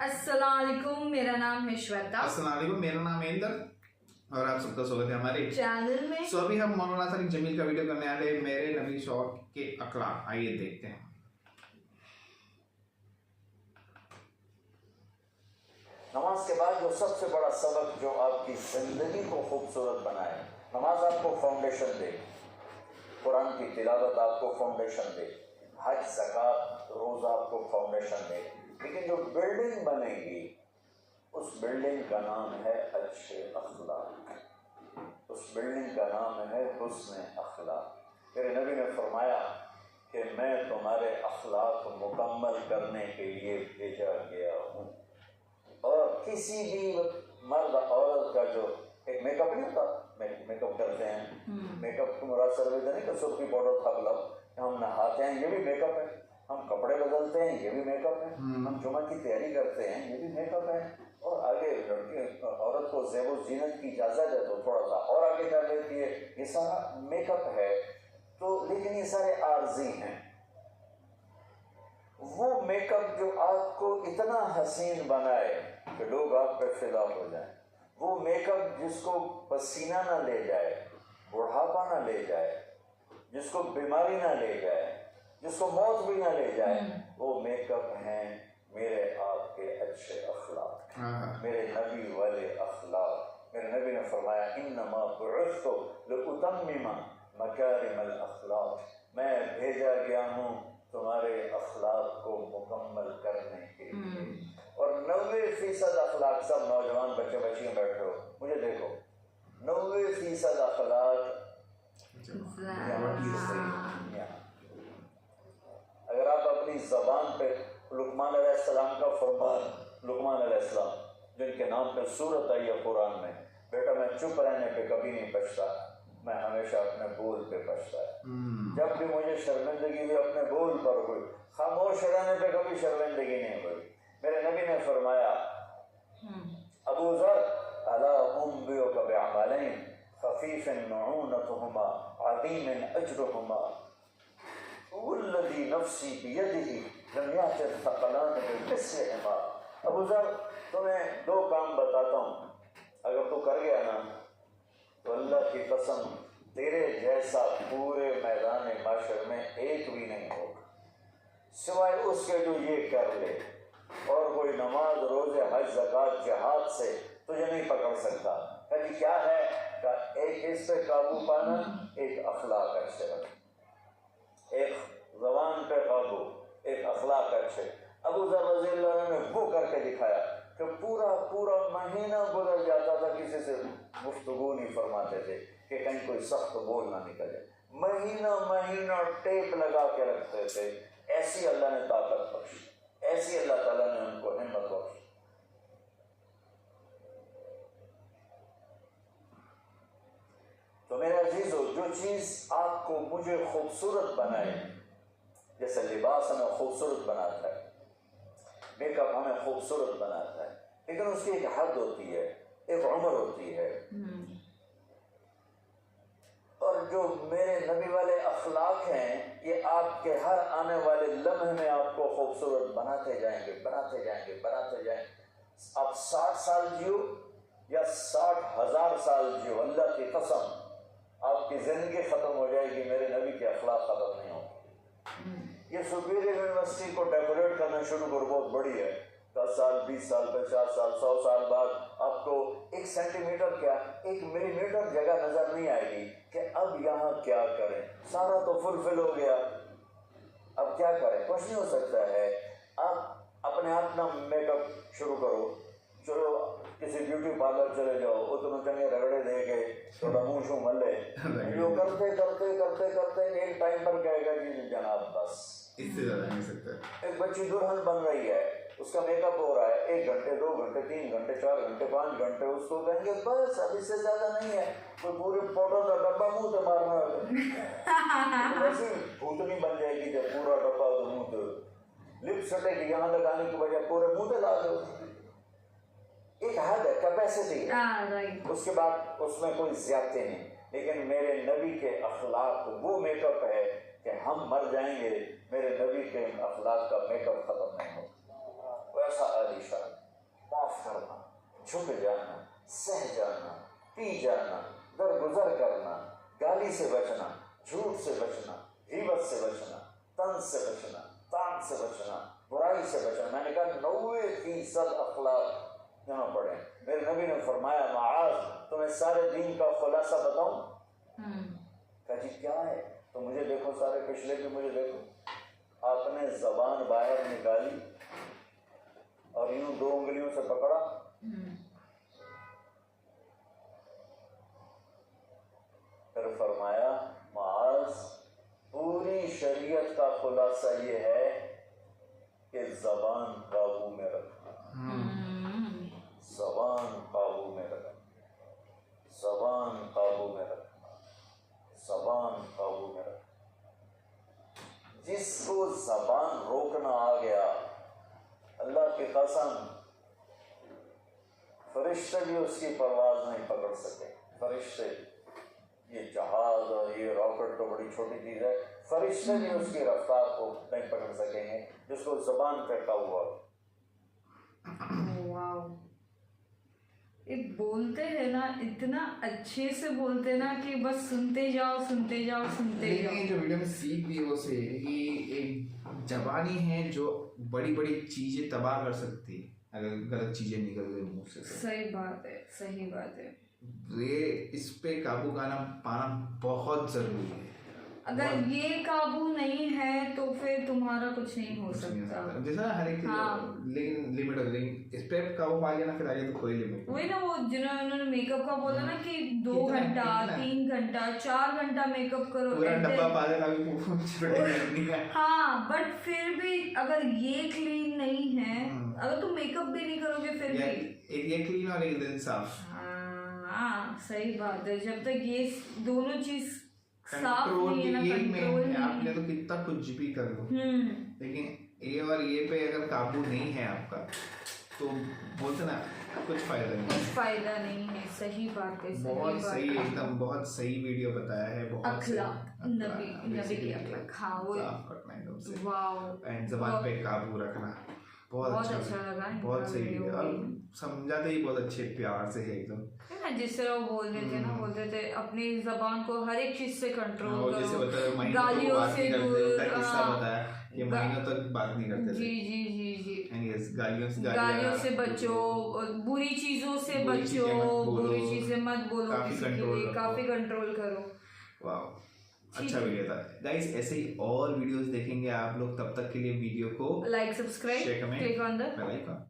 अस्सलाम वालेकुम, मेरा नाम है श्वेता। अस्सलाम वालेकुम, मेरा नाम है इंदर और आप सबका स्वागत है हमारे चैनल में। सो अभी हम मौलाना सलीम जमील का वीडियो करने वाले मेरे नबी शौक के अखलाक। आइए देखते हैं। नमाज के बाद जो सबसे बड़ा सबक जो आपकी ज़िंदगी को खूबसूरत बनाए, नमाज आपको फाउंडेशन दे, कुरान की तिलावत आपको फाउंडेशन दे, हज ज़कात रोज़ा आपको फाउंडेशन दे, लेकिन जो बिल्डिंग बनेगी उस बिल्डिंग का नाम है अच्छे अखलाक, उस बिल्डिंग का नाम है हुस्न अखलाक। मेरे नबी ने फरमाया कि मैं तुम्हारे अखलाक मुकम्मल करने के लिए भेजा गया हूँ। और किसी भी मर्द औरत का जो एक मेकअप नहीं होता, मेकअप करते हैं, मेकअप को मुराद सर्वे नहीं कि सुर्खी पाउडर था मतलब, हम नहाते हैं ये भी मेकअप है, हम कपड़े बदलते हैं ये भी मेकअप है, हम जुमा की तैयारी करते हैं ये भी मेकअप है, और आगे लड़की औरत को ज़ेब जीनत की इजाज़त है तो थोड़ा सा और आगे कर लेती है, ये सारा मेकअप है। तो लेकिन ये सारे आर्जी हैं। वो मेकअप जो आपको इतना हसीन बनाए कि लोग आप पे फिदा हो जाए, वो मेकअप जिसको पसीना ना ले जाए, बुढ़ापा ना ले जाए, जिसको बीमारी ना ले जाए, जिसको मौत भी ना ले जाए, वो मेकअप हैं मेरे आपके अच्छे अखलाक, मेरे नबी वाले अखलाक। मेरे नबी ने फरमाया इन्नमा बुइस्तु लिउतम्मिमा मकारिमल अखलाक, मैं भेजा गया हूँ तुम्हारे अखलाक को मुकम्मल करने के लिए। और 90% अखलाक, सब नौजवान बच्चे बच्चियाँ बैठे हो, मुझे देखो, 90% अखलाक अगर आप अपनी ज़बान पे लुकमान अलैहिस्सलाम का फरमान, लुकमान अलैहिस्सलाम जिनके नाम पे सूरत आई है कुरान में, बेटा मैं चुप रहने पे कभी नहीं पछता, मैं हमेशा अपने बोल पे पछता है। जब भी मुझे शर्मिंदगी हुई अपने बोल पर हुई, खामोश रहने पे कभी शर्मिंदगी नहीं हुई। मेरे नबी ने फरमाया अबू ज़र अला उम्बियुका बिअमलैन खफीफन मऊनतुहुमा अज़ीमन अजरुहुमा वल्लज़ी नफ्सी बियदिही लम यातिल थक़लान बिमिस्लिहिमा। अबू ज़र तुम्हें दो काम बताता हूँ, अगर तू कर गया ना तो अल्लाह की कसम तेरे जैसा पूरे मैदान माशर में एक भी नहीं होगा, सिवाय उसके जो ये कर ले, और कोई नमाज रोजे हज ज़कात जिहाद से तुझे नहीं पकड़ सकता। कभी क्या है का एक इस पे काबू पाना, एक अखलाक अच्छे रखना, एक ज़बान पे काबू, एक अखलाक अच्छे। अबू ज़र रज़ियल्लाहु अन्हु ने वो करके दिखाया कि पूरा पूरा महीना गुजर जाता था, किसी से गुफ्तगू नहीं फरमाते थे कि कहीं कोई सख्त बोल ना निकले, महीना महीना टेप लगा के रखते थे। ऐसी अल्लाह ने ताकत बख्शी, ऐसी अल्लाह ताला ने उनको हिम्मत बख्शी। तो मेरे अजीजों, जो चीज़ आपको मुझे खूबसूरत बनाए, जैसे लिबास हमें खूबसूरत बनाता है, मेकअप हमें खूबसूरत बनाता है, लेकिन उसकी एक हद होती है, एक उम्र होती है। और जो मेरे नबी वाले अखलाक हैं, ये आपके हर आने वाले लम्हे में आपको खूबसूरत बनाते जाएंगे, बनाते जाएंगे, बनाते जाएंगे। आप 60 साल जियो या 60,000 साल जियो, अल्लाह की कसम आपकी ज़िंदगी ख़त्म हो जाएगी, मेरे नबी के अखलाक ख़त्म नहीं होंगे। ये सुपीरियर यूनिवर्सिटी को डेकोरेट करना शुरू करो, बहुत बड़ी है, 10 साल 20 साल 50 साल 100 साल बाद आपको 1 सेंटीमीटर क्या 1 मिलीमीटर जगह नज़र नहीं आएगी कि अब यहाँ क्या करें, सारा तो फुलफिल हो गया, अब क्या करें, कुछ नहीं हो सकता है। आप अपने आप ना मेकअप शुरू करो, चलो किसी ब्यूटी पार्लर चले जाओ, उतने चंगे रगड़े दे के थोड़ा मुँह शू मले, जो करते करते करते करते एक टाइम पर कहेगा कि जनाब बस, इससे ज़्यादा नहीं सकता। एक बच्ची दुल्हन बन रही है, उसका मेकअप हो रहा है 1 घंटे 2 घंटे 3 घंटे 4 घंटे 5 घंटे, उसको कहेंगे बस अब इससे ज़्यादा नहीं है, कोई पूरे फोटो का डब्बा मुँह से मारना है, वैसे भूतनी बन जाएगी जब पूरा डब्बा तो मुँह से लिपस्टिक यहाँ लगाने की बजाय पूरे मुँह से ला दो। एक हद है, कैपेसिटी है, उसके बाद उसमें कोई ज़्यादती नहीं। लेकिन मेरे नबी के अखलाक वो मेकअप है कि हम मर जाएंगे, मेरे नबी के अखलाक का मेकअप ख़त्म नहीं होगा, वैसा आलीशान। جھک جانا, سہ جانا, پی جانا, درگزر کرنا, گالی سے بچنا, جھوٹ سے بچنا, غیبت سے بچنا, طنز سے بچنا, طعن سے بچنا, برائی سے بچنا. میں نے کہا 90% اخلاق یہاں پڑھیں. میرے نبی نے فرمایا معاذ تمہیں سارے دین کا خلاصہ بتاؤں؟ کہا جی کیا ہے؟ تو مجھے دیکھو, سارے پچھلے بھی مجھے دیکھو. آپ نے زبان باہر نکالی اور یوں 2 انگلیوں سے پکڑا, پھر فرمایا معاذ پوری شریعت کا خلاصہ یہ ہے کہ زبان قابو میں رکھنا, زبان قابو میں رکھنا, زبان قابو میں رکھنا, زبان قابو میں رکھنا. جس کو زبان روکنا آ گیا, اللہ کی قسم فرشتے بھی اس کی پرواز نہیں پکڑ سکے. فرشتے, یہ جہاز اور یہ راکٹ تو بڑی چھوٹی چیز ہے, فرشتے بھی اس کی رفتار کو نہیں پکڑ سکیں گے جس کو زبان پہ قابو ہوا. واو, یہ بولتے ہیں نا اتنا اچھے سے بولتے نا کہ بس سنتے جاؤ سنتے جاؤ سنتے جاؤ. جو ویڈیو میں سیکھ دی وہ سے کہ ایک زبانی ہے جو بڑی بڑی چیزیں تباہ کر سکتی ہے اگر غلط چیزیں نکل گئی منہ سے. صحیح بات ہے, صحیح بات ہے. یہ اس پہ قابو پانا بہت ضروری ہے. اگر یہ قابو نہیں ہے تو پھر تمہارا کچھ نہیں ہو سکتا. جیسا ہر ایک لیکن لمٹ ہوتی ہے, اس پہ قابو پا لیا نا پھر آگے تو کوئی لمٹ. وہی نا, وہ انہوں نے میک اپ کا بولا نا کہ 2 گھنٹہ 3 گھنٹہ 4 گھنٹہ میک اپ کرو, پورا ڈبہ پا دینا. ہاں بٹ پھر بھی اگر یہ کلین نہیں ہے, اگر تم میک اپ بھی نہیں کرو گے پھر بھی یہ کلین اور ایک دن صاف. ہاں صحیح بات ہے. جب تک یہ دونوں چیز صاف کنٹرول نہیں ہے نا, کنٹرول ہے. آپ نے تو کتنا کچھ بھی کر لو, لیکن یہ اور یہ پہ اگر قابو نہیں ہے آپ کا تو بولتے نا کچھ فائدہ نہیں, کچھ فائدہ نہیں ہے. صحیح بات ہے. بہت صحیح, ایک دم بہت صحیح ویڈیو بتایا ہے. بہت اخلاق, نبی کی اخلاق. ہاں وہ واو, اینڈ زبان پہ قابو رکھنا بہت اچھا لگا, بہت صحیح ہے. اور سمجھاتے ہی بہت اچھے پیار سے ہے ایک دم. جس طرح وہ بول رہے تھے نا, بولتے تھے اپنی زبان کو ہر ایک چیز سے کنٹرول کرو, گالیوں سے دور. یہ مہینوں تک بات نہیں کرتے. جی جی جی جی, گالیوں سے بچو, بری چیزوں سے بچو, بری چیزیں مت بولو, کافی کنٹرول کرو. واو, اچھا ویڈیو تھا گائز. ایسے ہی اور ویڈیوز دیکھیں گے آپ لوگ. تب تک کے لیے ویڈیو کو like, subscribe, click on the bell icon.